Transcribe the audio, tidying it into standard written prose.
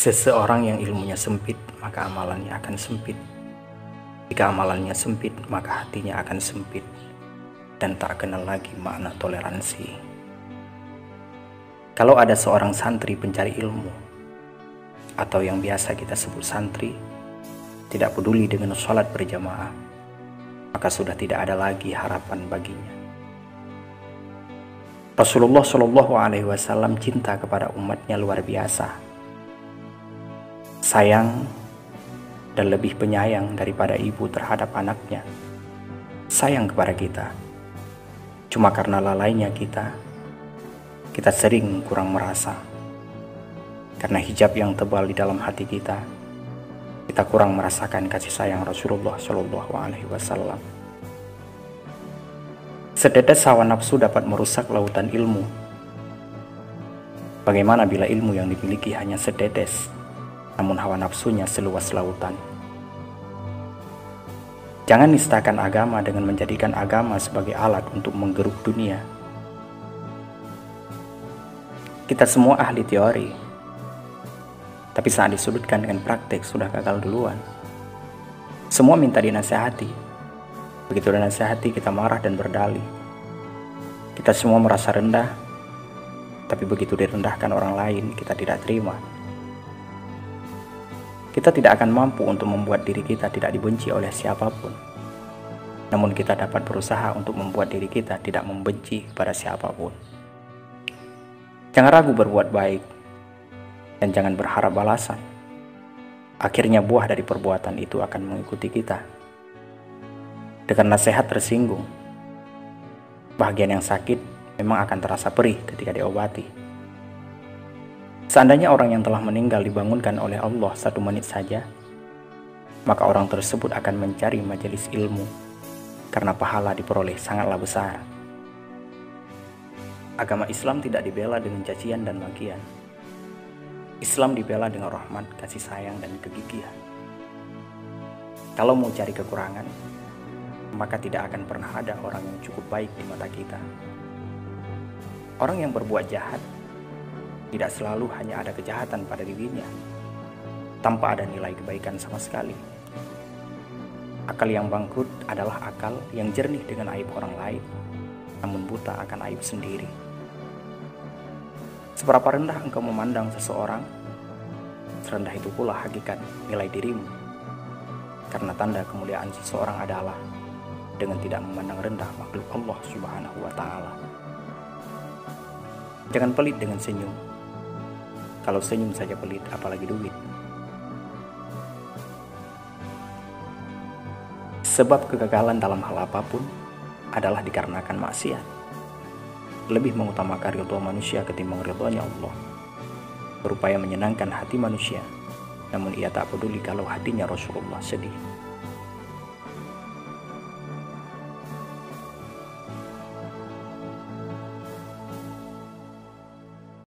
Seseorang yang ilmunya sempit, maka amalannya akan sempit. Jika amalannya sempit, maka hatinya akan sempit dan tak kenal lagi makna toleransi. Kalau ada seorang santri pencari ilmu, atau yang biasa kita sebut santri, tidak peduli dengan sholat berjamaah, maka sudah tidak ada lagi harapan baginya. Rasulullah Shallallahu Alaihi Wasallam cinta kepada umatnya luar biasa. Sayang dan lebih penyayang daripada ibu terhadap anaknya. Sayang kepada kita. Cuma karena lalainya kita sering kurang merasa. Karena hijab yang tebal di dalam hati kita kurang merasakan kasih sayang Rasulullah Shallallahu Alaihi Wasallam. Setetes hawa nafsu dapat merusak lautan ilmu. Bagaimana bila ilmu yang dimiliki hanya setetes, namun hawa nafsunya seluas lautan? Jangan nistakan agama dengan menjadikan agama sebagai alat untuk menggeruk dunia. Kita semua ahli teori, tapi saat disudutkan dengan praktek sudah gagal duluan. Semua minta dinasehati. Begitu dinasehati kita marah dan berdalih. Kita semua merasa rendah, tapi begitu direndahkan orang lain kita tidak terima. Kita tidak akan mampu untuk membuat diri kita tidak dibenci oleh siapapun. Namun kita dapat berusaha untuk membuat diri kita tidak membenci kepada siapapun. Jangan ragu berbuat baik, dan jangan berharap balasan. Akhirnya buah dari perbuatan itu akan mengikuti kita. Dengan nasihat tersinggung, bagian yang sakit memang akan terasa perih ketika diobati. Seandainya orang yang telah meninggal dibangunkan oleh Allah 1 menit saja, maka orang tersebut akan mencari majelis ilmu, karena pahala diperoleh sangatlah besar. Agama Islam tidak dibela dengan cacian dan makian. Islam dibela dengan rahmat, kasih sayang, dan kegigihan. Kalau mau cari kekurangan, maka tidak akan pernah ada orang yang cukup baik di mata kita. Orang yang berbuat jahat tidak selalu hanya ada kejahatan pada dirinya, tanpa ada nilai kebaikan sama sekali. Akal yang bangkrut adalah akal yang jernih dengan aib orang lain, namun buta akan aib sendiri. Seberapa rendah engkau memandang seseorang, serendah itu pula hakikat nilai dirimu. Karena tanda kemuliaan seseorang adalah dengan tidak memandang rendah makhluk Allah Subhanahu wa Ta'ala. Jangan pelit dengan senyum. Kalau senyum saja pelit, apalagi duit. Sebab kegagalan dalam hal apapun adalah dikarenakan maksiat. Lebih mengutamakan ridha manusia ketimbang ridhanya Allah. Berupaya menyenangkan hati manusia, namun ia tak peduli kalau hatinya Rasulullah sedih.